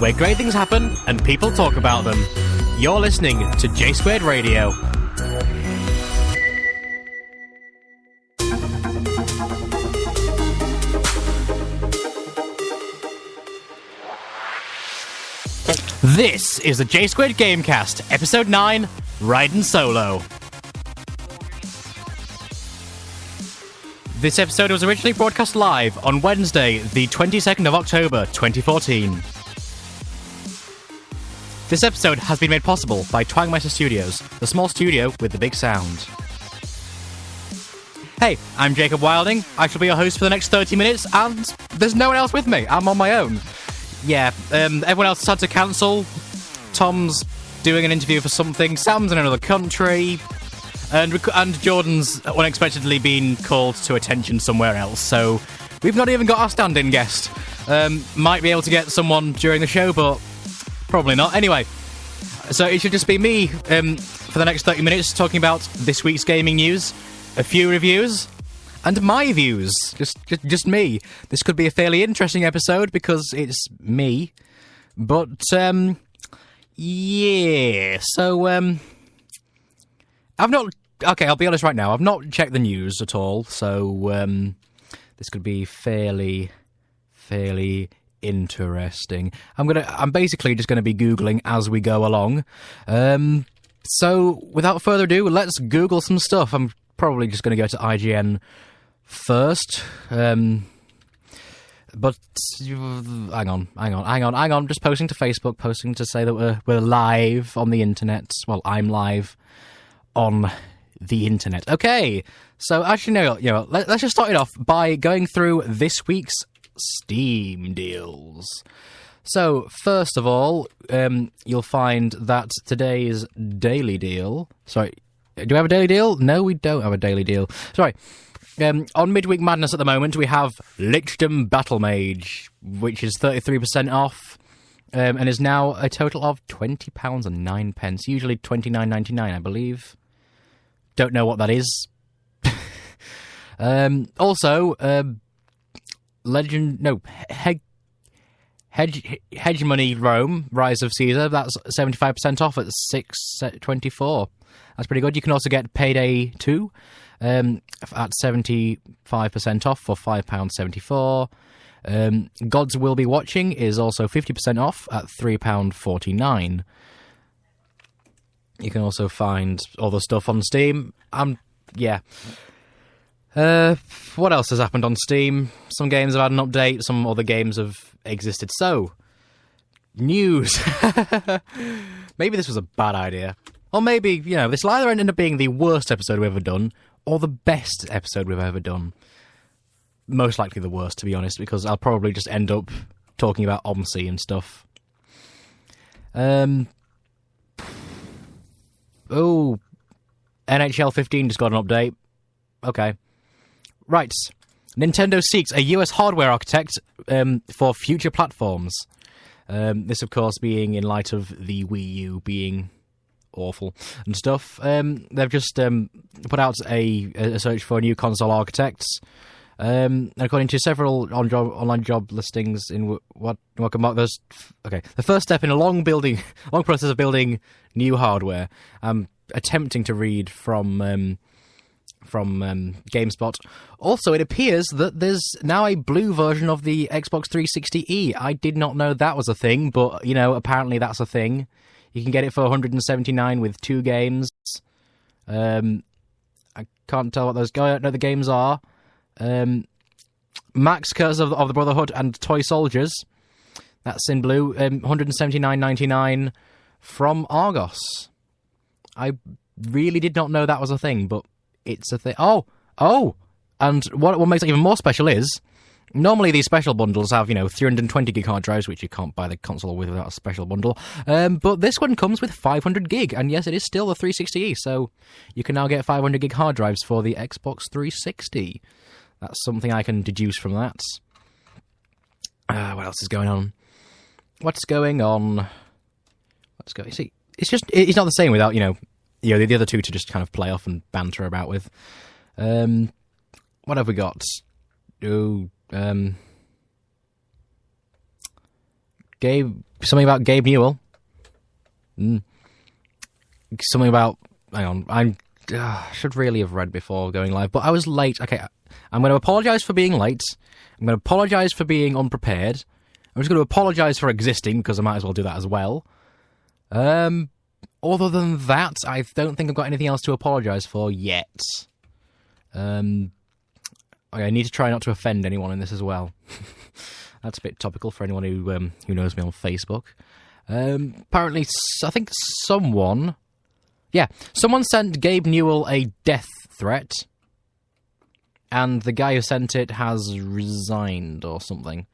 where great things happen and people talk about them. You're listening to J Squared Radio. This is the J Squared Gamecast, Episode 9, Ridin Solo. This episode was originally broadcast live on Wednesday, the 22nd of October, 2014. This episode has been made possible by Twangmeister Studios, the small studio with the big sound. Hey, I'm Jacob Wilding. I shall be your host for the next 30 minutes, and there's no one else with me. I'm on my own. Yeah, everyone else has had to cancel. Tom's doing an interview for something. Sam's in another country. And Jordan's unexpectedly been called to attention somewhere else. So we've not even got our stand-in guest. Might be able to get someone during the show, but probably not. Anyway, so it should just be me for the next 30 minutes talking about this week's gaming news, a few reviews, and my views. Just me. This could be a fairly interesting episode because it's me. But, yeah. So, I've not... Okay, I'll be honest right now. I've not checked the news at all, so this could be fairly interesting. I'm basically just gonna be Googling as we go along. So without further ado, let's Google some stuff. I'm probably just gonna go to IGN first. But hang on. Just posting to Facebook, posting to say that we're live on the internet. Well, I'm live on the internet. Okay, so actually, no, let's just start it off by going through this week's Steam deals. So, first of all, you'll find that today's daily deal... Sorry, do we have a daily deal? No, we don't have a daily deal. Sorry. On Midweek Madness at the moment, we have Lichdom Battle Mage, which is 33% off, and is now a total of £20.09, usually £29.99, I believe. Don't know what that is. Also, Hegemony Rome, Rise of Caesar, that's 75% off at $6.24. That's pretty good. You can also get Payday 2 at 75% off for £5.74. Gods Will Be Watching is also 50% off at £3.49. You can also find other stuff on Steam. Yeah. What else has happened on Steam? Some games have had an update, some other games have existed. So, news. Maybe this was a bad idea. Or maybe, this will either end up being the worst episode we've ever done, or the best episode we've ever done. Most likely the worst, to be honest, because I'll probably just end up talking about OMSI and stuff. Oh, NHL 15 just got an update. Okay. Right. Nintendo seeks a US hardware architect for future platforms. This, of course, being in light of the Wii U being awful and stuff. They've just put out a search for new console architects. According to several online job listings in what can mark those... Okay, the first step in a long process of building new hardware. I'm attempting to read from GameSpot. Also, it appears that there's now a blue version of the Xbox 360e. I did not know that was a thing, but, apparently that's a thing. You can get it for $179 with 2 games. I can't tell what those the games are. Max Curse of the Brotherhood and Toy Soldiers. That's in blue. $179.99 from Argos. I really did not know that was a thing, but it's a thing. Oh! And what makes it even more special is, normally these special bundles have, 320 gig hard drives, which you can't buy the console with without a special bundle. But this one comes with 500 gig, and yes, it is still a 360e, so you can now get 500 gig hard drives for the Xbox 360. That's something I can deduce from that. What else is going on? See, it's not the same without, the other two to just kind of play off and banter about with. What have we got? Game Something about Gabe Newell. Something about... Hang on. I should really have read before going live, but I was late. Okay, I'm going to apologise for being late. I'm going to apologise for being unprepared. I'm just going to apologise for existing, because I might as well do that as well. Other than that, I don't think I've got anything else to apologise for yet. Okay, I need to try not to offend anyone in this as well. That's a bit topical for anyone who knows me on Facebook. Apparently, I think someone sent Gabe Newell a death threat, and the guy who sent it has resigned or something.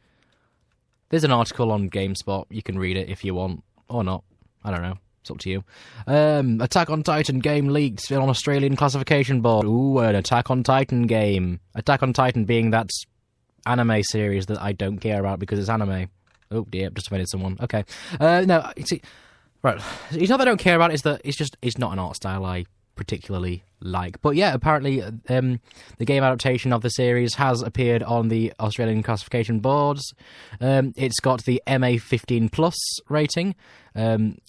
There's an article on GameSpot. You can read it if you want, or not. I don't know. It's up to you. Attack on Titan game leaked on Australian classification board. Ooh, an Attack on Titan game. Attack on Titan being that anime series that I don't care about because it's anime. Oh dear, just offended someone. Okay. No, see, right. It's not that I don't care about it, it's that it's not an art style I particularly like. But yeah, apparently the game adaptation of the series has appeared on the Australian classification boards. It's got the MA15 plus rating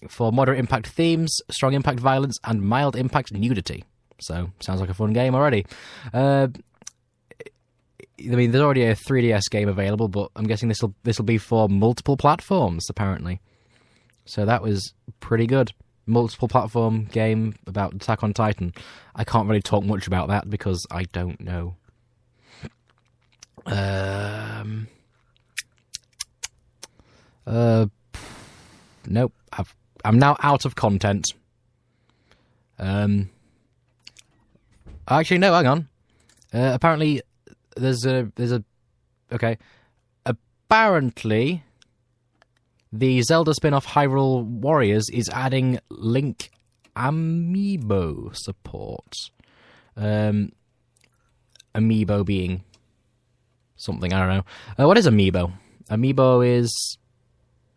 for moderate impact themes, strong impact violence, and mild impact nudity. So, sounds like a fun game already. I mean, there's already a 3DS game available, but I'm guessing this will be for multiple platforms, apparently. So that was pretty good. Multiple platform game about Attack on Titan. I can't really talk much about that because I don't know. Nope. I'm now out of content. Actually, no. Hang on. Apparently, there's a. Okay. Apparently, the Zelda spin-off Hyrule Warriors is adding Link Amiibo support. Amiibo being something, I don't know. What is Amiibo? Amiibo is...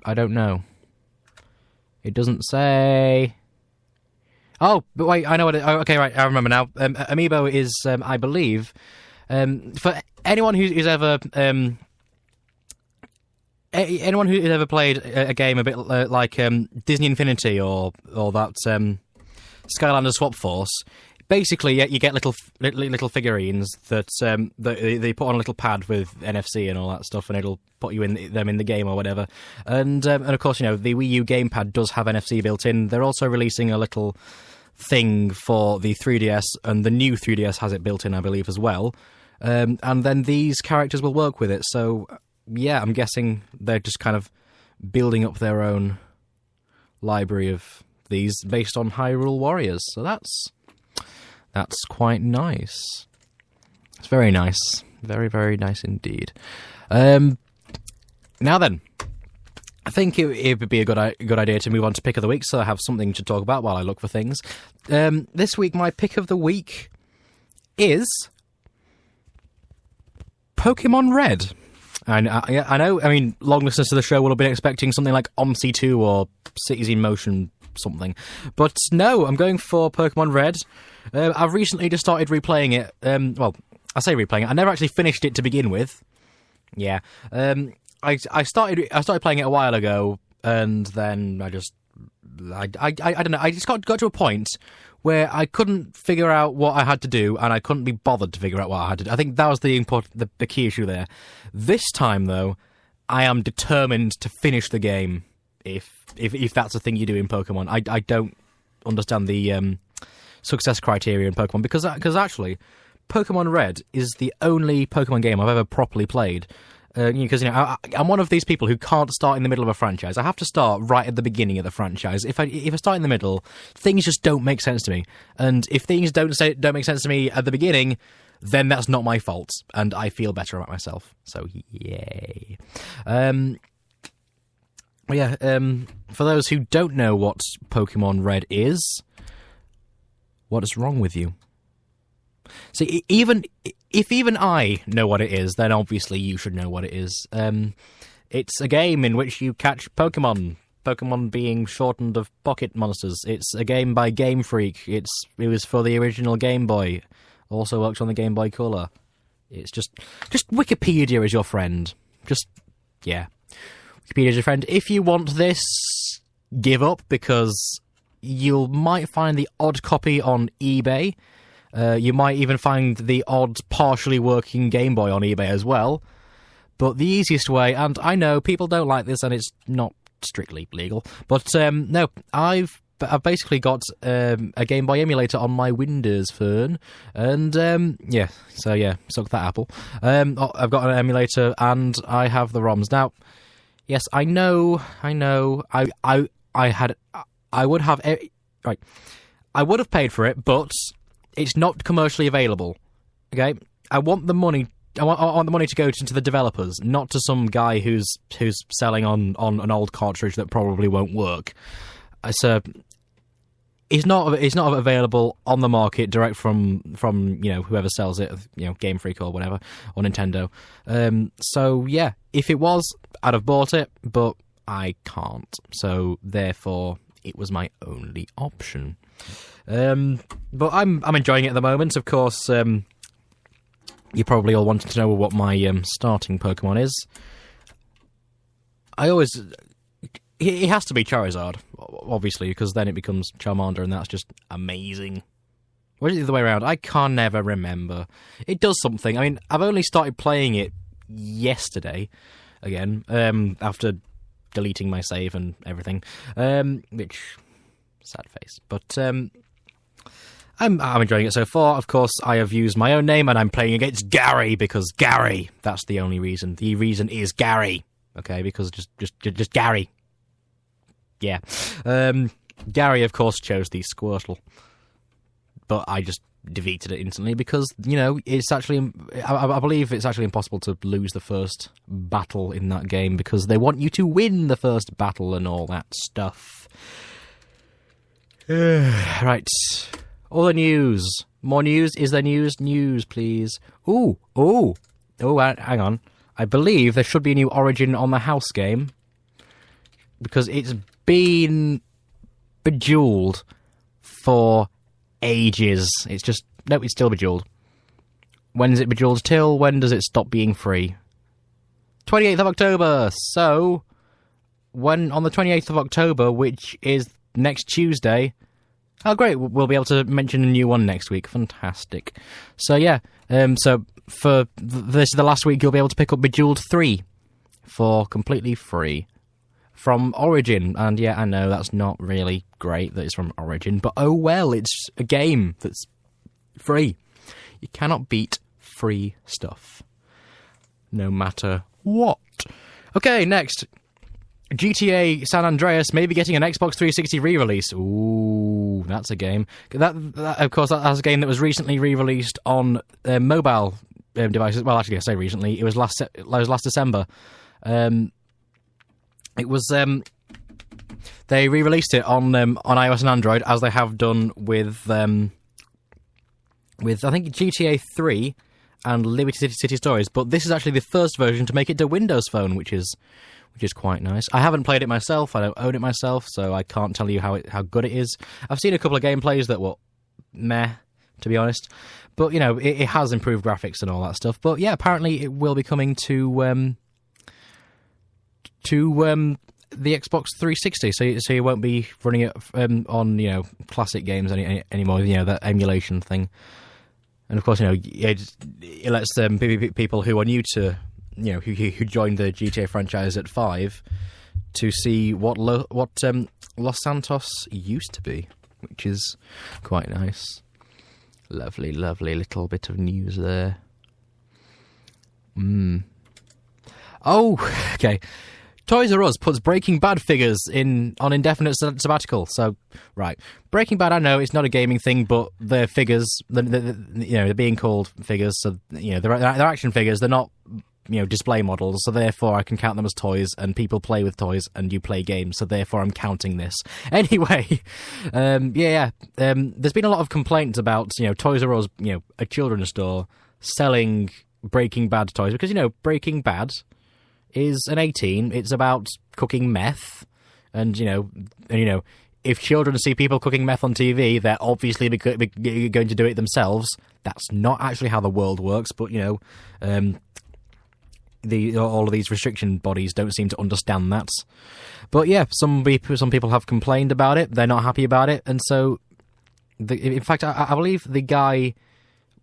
I don't know. It doesn't say... Oh, but wait, I know what it... Oh, okay, right, I remember now. Amiibo is, I believe... for anyone who's ever... anyone who's ever played a game a bit like Disney Infinity or that Skylanders Swap Force, basically you get little figurines that they put on a little pad with NFC and all that stuff, and it'll put you in them in the game or whatever. And of course, you know, the Wii U gamepad does have NFC built in. They're also releasing a little thing for the 3DS, and the new 3DS has it built in, I believe, as well. And then these characters will work with it. So yeah, I'm guessing they're just kind of building up their own library of these based on Hyrule Warriors. So that's quite nice. It's very nice. Very, very nice indeed. Now then, I think it would be a good idea to move on to Pick of the Week, so I have something to talk about while I look for things. This week, my Pick of the Week is Pokemon Red. And I know, I mean, long listeners to the show will have been expecting something like OMSI 2 or Cities in Motion something. But no, I'm going for Pokemon Red. I've recently just started replaying it. Well, I say replaying it. I never actually finished it to begin with. Yeah. I started playing it a while ago, and then I don't know. I just got to a point where I couldn't figure out what I had to do, and I couldn't be bothered to figure out what I had to do. I think that was the key issue there. This time, though, I am determined to finish the game. If that's a thing you do in Pokemon, I don't understand the success criteria in Pokemon because actually, Pokemon Red is the only Pokemon game I've ever properly played. Because I'm one of these people who can't start in the middle of a franchise. I have to start right at the beginning of the franchise. If I start in the middle, things just don't make sense to me. And if things don't make sense to me at the beginning, then that's not my fault, and I feel better about myself. So yay. For those who don't know what Pokemon Red is, what is wrong with you? See, if even I know what it is, then obviously you should know what it is. It's a game in which you catch Pokemon. Pokemon being shortened of pocket monsters. It's a game by Game Freak. It was for the original Game Boy. Also works on the Game Boy Color. It's just Wikipedia is your friend. Yeah. Wikipedia's your friend. If you want this, give up, because you might find the odd copy on eBay. You might even find the odd partially working Game Boy on eBay as well. But the easiest way, and I know people don't like this and it's not strictly legal, but no, I've basically got a Game Boy emulator on my Windows phone, and suck that apple. I've got an emulator and I have the ROMs. Now, yes, I know, I would have paid for it, but it's not commercially available. Okay, I want the money to go to the developers, not to some guy who's selling on an old cartridge that probably won't work. So it's not available on the market direct from whoever sells it, Game Freak or whatever, or Nintendo. So yeah, if it was, I'd have bought it, but I can't. So therefore, it was my only option. But I'm enjoying it at the moment. Of course, you probably all wanted to know what my starting Pokemon is. It has to be Charizard, obviously, because then it becomes Charmander, and that's just amazing. Or is it the other way around? I can't never remember. It does something. I mean, I've only started playing it yesterday, again, after deleting my save and everything, which, sad face. But I'm enjoying it so far. Of course, I have used my own name, and I'm playing against Gary, because Gary, that's the only reason. The reason is Gary, okay, because just Gary. Yeah. Gary, of course, chose the Squirtle, but I just defeated it instantly because, it's actually, I believe it's actually impossible to lose the first battle in that game because they want you to win the first battle and all that stuff. Right. All the news. More news. Is there news? News, please. Oh, hang on. I believe there should be a new Origin on the house game because it's been Bejeweled for ages. It's still Bejeweled. When is it Bejeweled till? When does it stop being free? 28th of October. So, on the 28th of October, which is next Tuesday... Oh, great. We'll be able to mention a new one next week. Fantastic. So, yeah. So, for this the last week, you'll be able to pick up Bejeweled 3 for completely free from Origin. And, yeah, I know that's not really great that it's from Origin, but oh well, it's a game that's free. You cannot beat free stuff, no matter what. Okay, next. GTA San Andreas may be getting an Xbox 360 re-release. Ooh, that's a game. That of course, that's a game that was recently re-released on mobile devices. Well, actually, I say recently. It was last December. It was they re-released it on iOS and Android, as they have done with I think GTA 3 and Liberty City Stories. But this is actually the first version to make it to Windows Phone, which is quite nice. I haven't played it myself. I don't own it myself, so I can't tell you how good it is. I've seen a couple of gameplays that were meh, to be honest. But, it has improved graphics and all that stuff. But, yeah, apparently it will be coming to the Xbox 360, so you won't be running it on, classic games anymore, that emulation thing. And, of course, it lets people who are new to... who joined the GTA franchise at 5 to see what Los Santos used to be, which is quite nice. Lovely, lovely little bit of news there. Oh, okay. Toys R Us puts Breaking Bad figures on indefinite sabbatical. So, right, Breaking Bad, I know it's not a gaming thing, but they're figures. They're being called figures. So they're action figures. They're not display models, so therefore I can count them as toys, and people play with toys, and you play games, so therefore I'm counting this. Anyway, there's been a lot of complaints about, Toys R Us, a children's store, selling Breaking Bad toys, because, Breaking Bad is an 18, it's about cooking meth, and, if children see people cooking meth on TV, they're obviously going to do it themselves. That's not actually how the world works, but, all of these restriction bodies don't seem to understand that. But yeah, some people have complained about it. They're not happy about it, and so in fact, I believe the guy,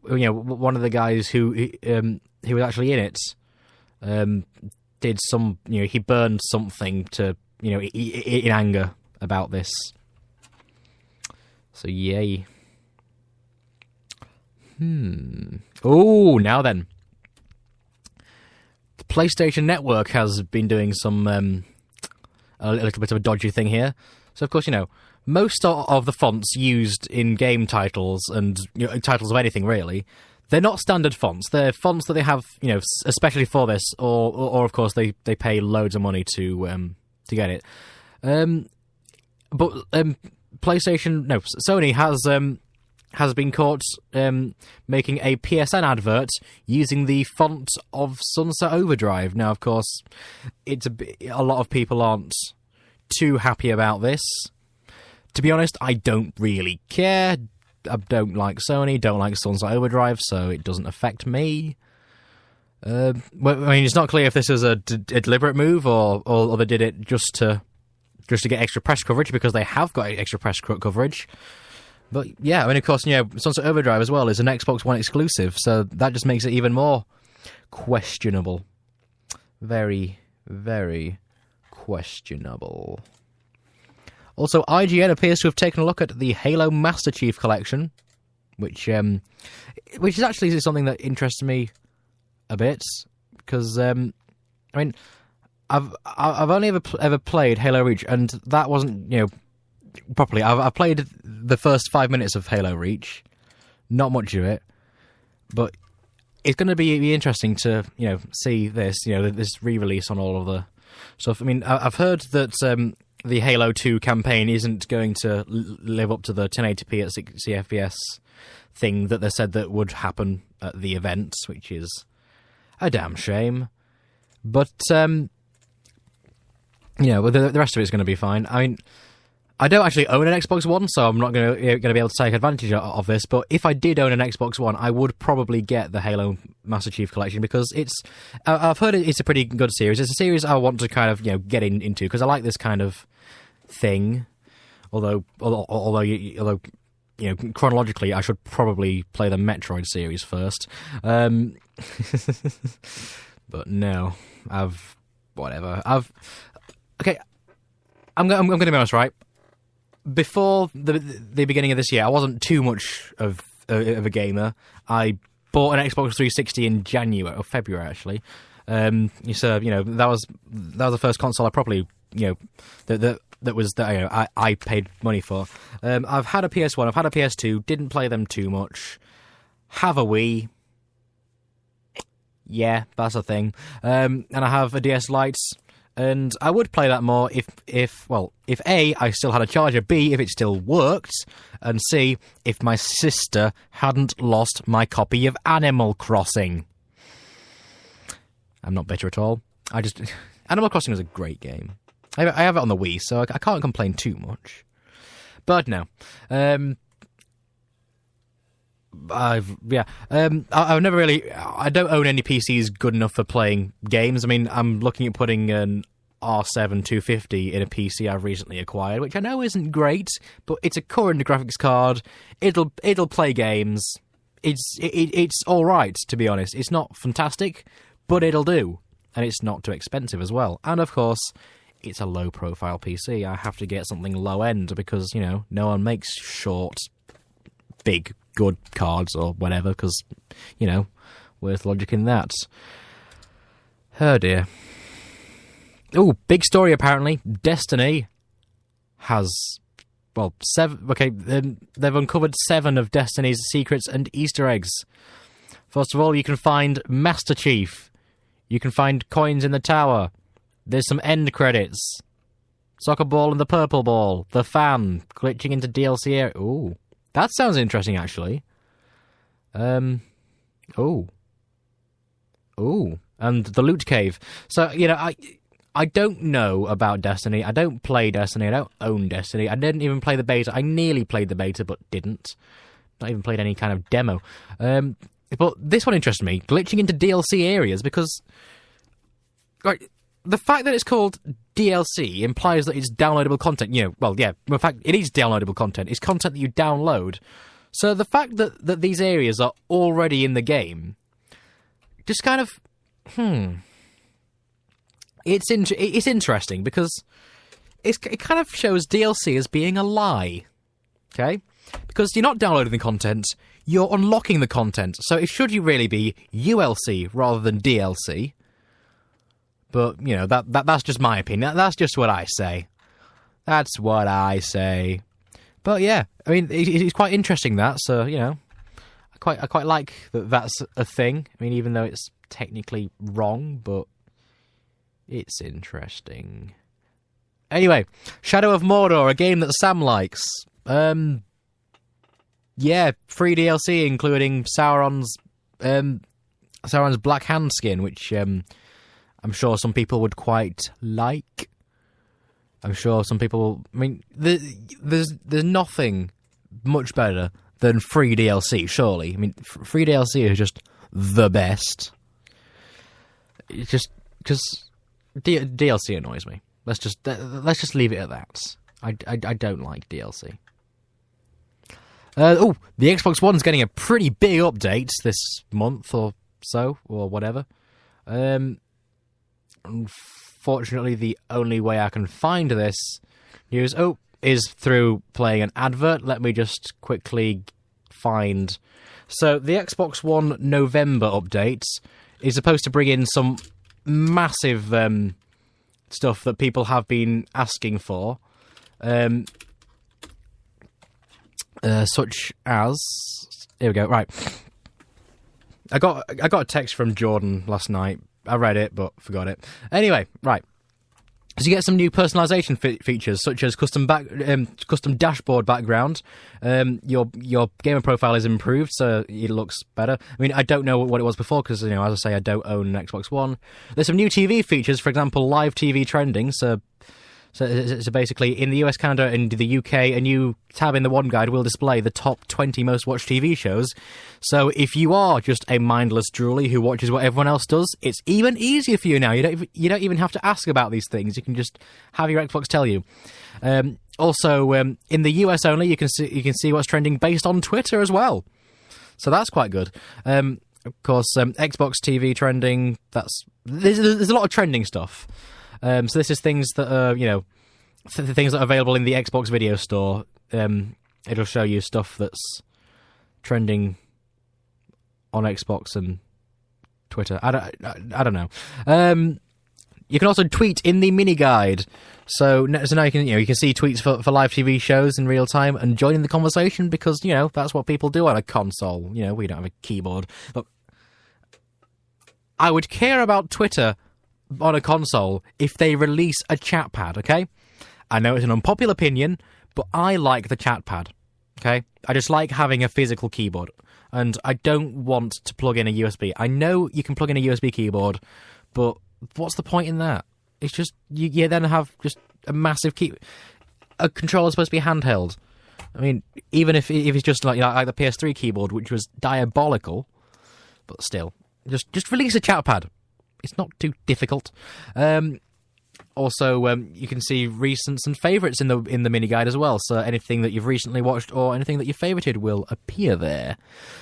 one of the guys who was actually in it, did some, he burned something to, in anger about this. So yay. Oh, now then. The PlayStation Network has been doing some, a little bit of a dodgy thing here. So, of course, most of the fonts used in game titles and titles of anything, really, they're not standard fonts. They're fonts that they have, especially for this, or of course, they pay loads of money to get it. But Sony has been caught making a PSN advert using the font of Sunset Overdrive. Now, of course, a lot of people aren't too happy about this. To be honest, I don't really care. I don't like Sony, don't like Sunset Overdrive, so it doesn't affect me. It's not clear if this is a deliberate move or they did it just to get extra press coverage, because they have got extra press coverage. But yeah, of course, Sunset Overdrive as well is an Xbox One exclusive, so that just makes it even more questionable. Very, very questionable. Also, IGN appears to have taken a look at the Halo Master Chief Collection, which is actually something that interests me a bit, because I've only ever played Halo Reach, and that wasn't properly. I've played the first 5 minutes of Halo Reach, not much of it, but it's going to be interesting to see this this re-release on all of the stuff. I've heard that the Halo 2 campaign isn't going to live up to the 1080p at 60 FPS thing that they said that would happen at the event, which is a damn shame. But the rest of it's going to be fine. I don't actually own an Xbox One, so I'm not going to be able to take advantage of this. But if I did own an Xbox One, I would probably get the Halo Master Chief Collection, because I've heard it's a pretty good series. It's a series I want to kind of get into, because I like this kind of thing. Although chronologically, I should probably play the Metroid series first. But no, okay. I'm going to be honest, right? Before the beginning of this year, I wasn't too much of a gamer. I bought an Xbox 360 in January or February, actually. That was the first console I probably I paid money for. I've had a PS1, I've had a PS2, didn't play them too much. Have a Wii. Yeah, that's a thing. And I have a DS Lite. And I would play that more if A, I still had a charger, B, if it still worked, and C, if my sister hadn't lost my copy of Animal Crossing. I'm not bitter at all. Animal Crossing was a great game. I have it on the Wii, so I can't complain too much. But no. I've never really. I don't own any PCs good enough for playing games. I'm looking at putting an R7 250 in a PC I've recently acquired, which I know isn't great, but it's a current graphics card. It'll play games. It's all right, to be honest. It's not fantastic, but it'll do, and it's not too expensive as well. And of course, it's a low-profile PC. I have to get something low-end because no one makes short, big, good cards or whatever, because where's the logic in that? Oh dear. Oh, big story apparently. Destiny has seven. Okay, they've uncovered 7 of Destiny's secrets and Easter eggs. First of all, you can find Master Chief. You can find coins in the tower. There's some end credits. Soccer ball and the purple ball. The fan glitching into DLC area. Ooh. That sounds interesting, actually. And the loot cave. So, I don't know about Destiny. I don't play Destiny. I don't own Destiny. I didn't even play the beta. I nearly played the beta, but didn't. Not even played any kind of demo. But this one interests me. Glitching into DLC areas, because right, the fact that it's called DLC implies that it's downloadable content. Well, yeah, in fact, it is downloadable content. It's content that you download. So the fact that these areas are already in the game, just kind of, it's interesting because it kind of shows DLC as being a lie, okay? Because you're not downloading the content, you're unlocking the content. So it should really be ULC rather than DLC. But, that's just my opinion. That's just what I say. That's what I say. But yeah, I mean, it's quite interesting that. So, I quite like that that's a thing. I mean, even though it's technically wrong, but it's interesting. Anyway, Shadow of Mordor, a game that Sam likes. Yeah, free DLC, including Sauron's Black Hand skin, which I'm sure some people would quite like. I'm sure some people. I mean, there's nothing much better than free DLC. Surely, I mean, free DLC is just the best. It's just because DLC annoys me. Let's just leave it at that. I don't like DLC. The Xbox One's getting a pretty big update this month or so, or whatever. Unfortunately, the only way I can find this news is through playing an advert. Let me just quickly find. So the Xbox One November update is supposed to bring in some massive stuff that people have been asking for. Such as, here we go. Right, I got a text from Jordan last night. I read it, but forgot it. Anyway, right. So you get some new personalization features, such as custom dashboard background. Your gamer profile is improved, so it looks better. I mean, I don't know what it was before because, as I say, I don't own an Xbox One. There's some new TV features, for example, live TV trending. So basically, in the US, Canada, and the UK, a new tab in the One Guide will display the top 20 most watched TV shows. So if you are just a mindless droolie who watches what everyone else does, it's even easier for you now. You don't even have to ask about these things. You can just have your Xbox tell you. Also, in the US only, you can see what's trending based on Twitter as well. So that's quite good. Of course, Xbox TV trending. There's a lot of trending stuff. So this is things that are, things that are available in the Xbox Video Store. It'll show you stuff that's trending on Xbox and Twitter. I don't know. You can also tweet in the mini guide. So now you can see tweets for live TV shows in real time and join in the conversation because that's what people do on a console. We don't have a keyboard. Look, I would care about Twitter on a console if they release a chat pad, okay? I know it's an unpopular opinion, but I like the chat pad, okay? I just like having a physical keyboard, and I don't want to plug in a USB. I know you can plug in a USB keyboard, but what's the point in that? It's just, you then have just a massive a controller's supposed to be handheld. I mean, even if it's just like the PS3 keyboard, which was diabolical, but still, just release a chat pad. It's not too difficult. Also, you can see recents and favourites in the mini guide as well. So anything that you've recently watched or anything that you favorited will appear there.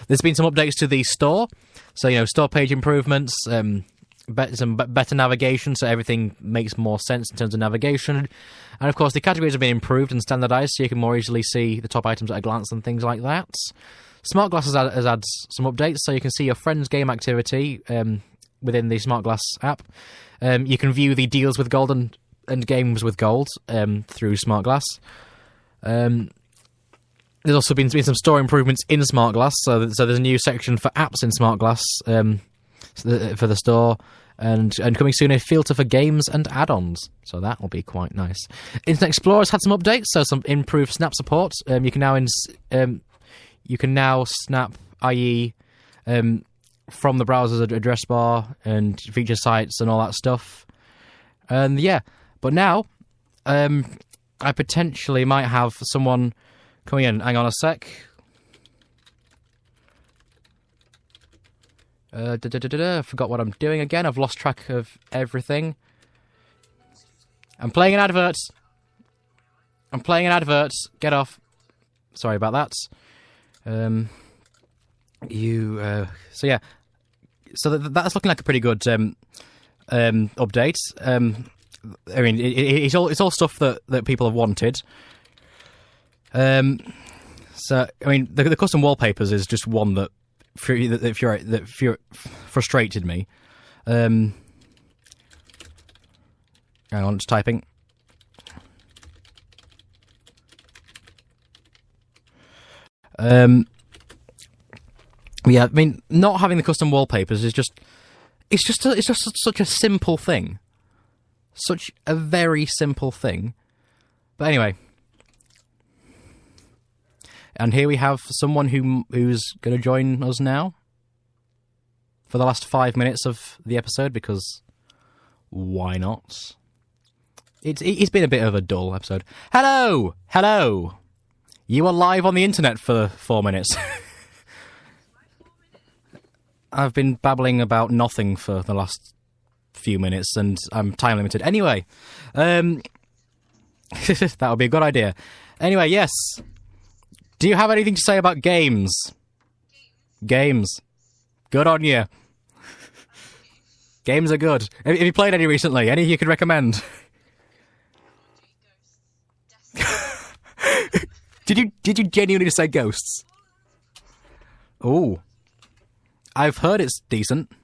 There's been some updates to the store. So store page improvements, some better navigation, so everything makes more sense in terms of navigation. And of course, the categories have been improved and standardised, so you can more easily see the top items at a glance and things like that. Smart Glass has had some updates, so you can see your friends' game activity within the Smart Glass app. You can view the deals with gold and games with gold through Smart Glass. There's also been some store improvements in Smart Glass, so there's a new section for apps in Smart Glass for the store, and coming soon a filter for games and add-ons, so that will be quite nice. Internet Explorer's had some updates, so some improved snap support. You can now snap, i.e. From the browser's address bar and feature sites and all that stuff. And yeah, but now I potentially might have someone coming in. Hang on a sec. I forgot what I'm doing again. I've lost track of everything. I'm playing an advert. Get off. Sorry about that. So yeah. So that's looking like a pretty good update. I mean, it's all stuff that people have wanted. So I mean, the custom wallpapers is just one that frustrated me. Hang on, just typing. Yeah, I mean, not having the custom wallpapers is just such a simple thing, such a very simple thing. But anyway, and here we have someone who's going to join us now for the last 5 minutes of the episode, because why not? It's been a bit of a dull episode. Hello! You are live on the internet for 4 minutes. I've been babbling about nothing for the last few minutes, and I'm time limited. Anyway, that would be a good idea. Anyway, yes. Do you have anything to say about games? Games. Good on you. Games are good. Have you played any recently? Any you could recommend? Did you genuinely say Ghosts? Oh. I've heard it's decent. So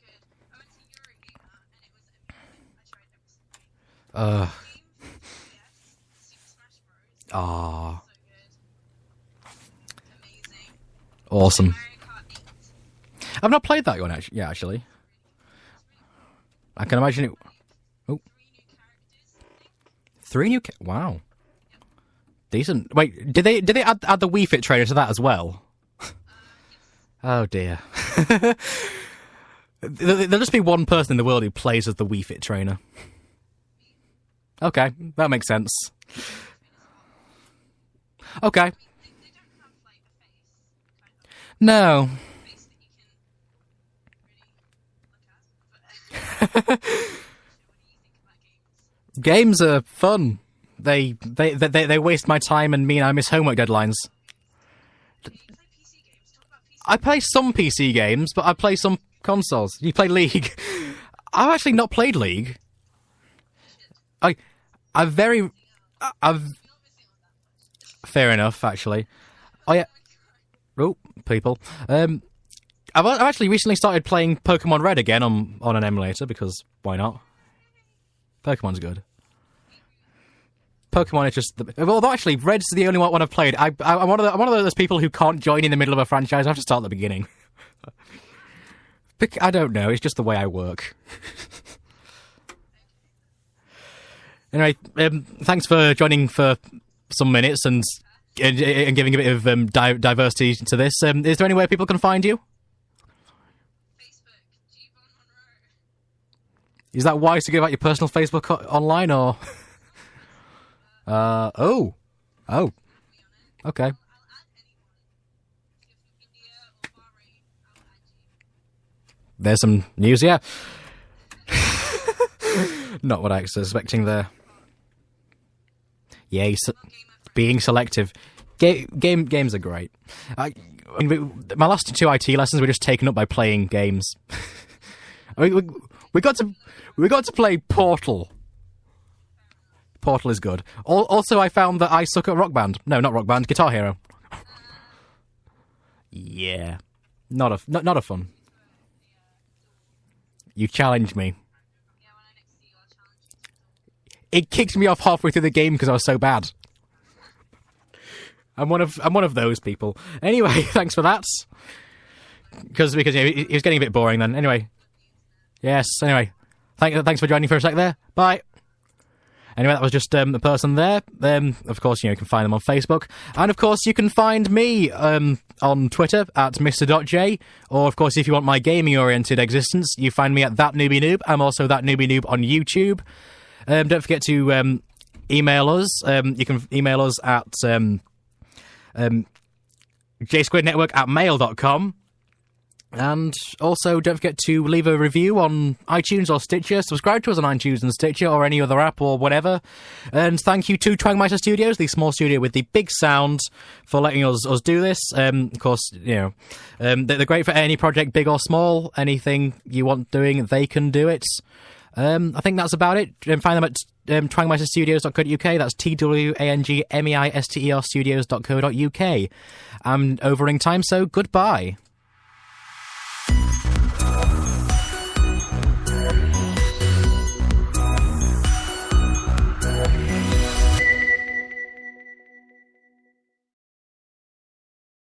good. I went to Eurogamer and it was. I tried every single game. Super Smash Bros. Ah. So good. Amazing. Awesome. Mario Kart 8. I've not played that one actually. I can imagine it. Oh. 3 new characters, I think. 3 new. Wow. Decent. Wait, did they add the Wii Fit trailer to that as well? Oh dear. There'll just be one person in the world who plays as the Wii Fit trainer. Okay, that makes sense. Okay. They don't have like a face, kind of. No. A face that you can really look at. But what do you think about games? Games are fun. They waste my time and mean I miss homework deadlines. Do you play PC games? Talk about PC. I play some PC games, but I play some consoles. You play League? I've actually not played League. I've You're missing on that much. fair enough, actually. Oh yeah. Oh, people. I've actually recently started playing Pokemon Red again on an emulator, because why not? Pokemon's good. Pokemon is just although actually Red's the only one I've played. I'm one of those people who can't join in the middle of a franchise. I have to start at the beginning. I don't know. It's just the way I work. Anyway, thanks for joining for some minutes and giving a bit of diversity to this. Is there any way people can find you? Facebook, G-Von Monroe. Is that wise to give out your personal Facebook online, or? Oh. Add me on it. Okay. I'll add anyone. If you're from India or Bahrain, I'll add you. There's some news, yeah. Not what I was expecting there. Yay, being selective. Games are great. My last 2 IT lessons were just taken up by playing games. we got to play Portal. Portal is good. Also, I found that I suck at Rock Band. No, not Rock Band. Guitar Hero. Yeah, not a fun. You challenged me. Yeah, when I next see you, I'll challenge you. It kicked me off halfway through the game because I was so bad. I'm one of those people. Anyway, thanks for that. Because it was getting a bit boring then. Anyway, yes. Anyway, thanks for joining for a sec there. Bye. Anyway, that was just a person there. Of course, you can find them on Facebook. And, of course, you can find me on Twitter at Mr.J. Or, of course, if you want my gaming-oriented existence, you find me at That Newbie Noob. I'm also That Newbie Noob on YouTube. Don't forget to email us. You can email us at jsquarednetwork@mail.com. And also, don't forget to leave a review on iTunes or Stitcher. Subscribe to us on iTunes and Stitcher or any other app or whatever. And thank you to Twangmeister Studios, the small studio with the big sound, for letting us do this. Of course, they're great for any project, big or small. Anything you want doing, they can do it. I think that's about it. Find them at twangmeisterstudios.co.uk. That's TWANGMEISTER studios.co.uk. I'm overing time, so goodbye.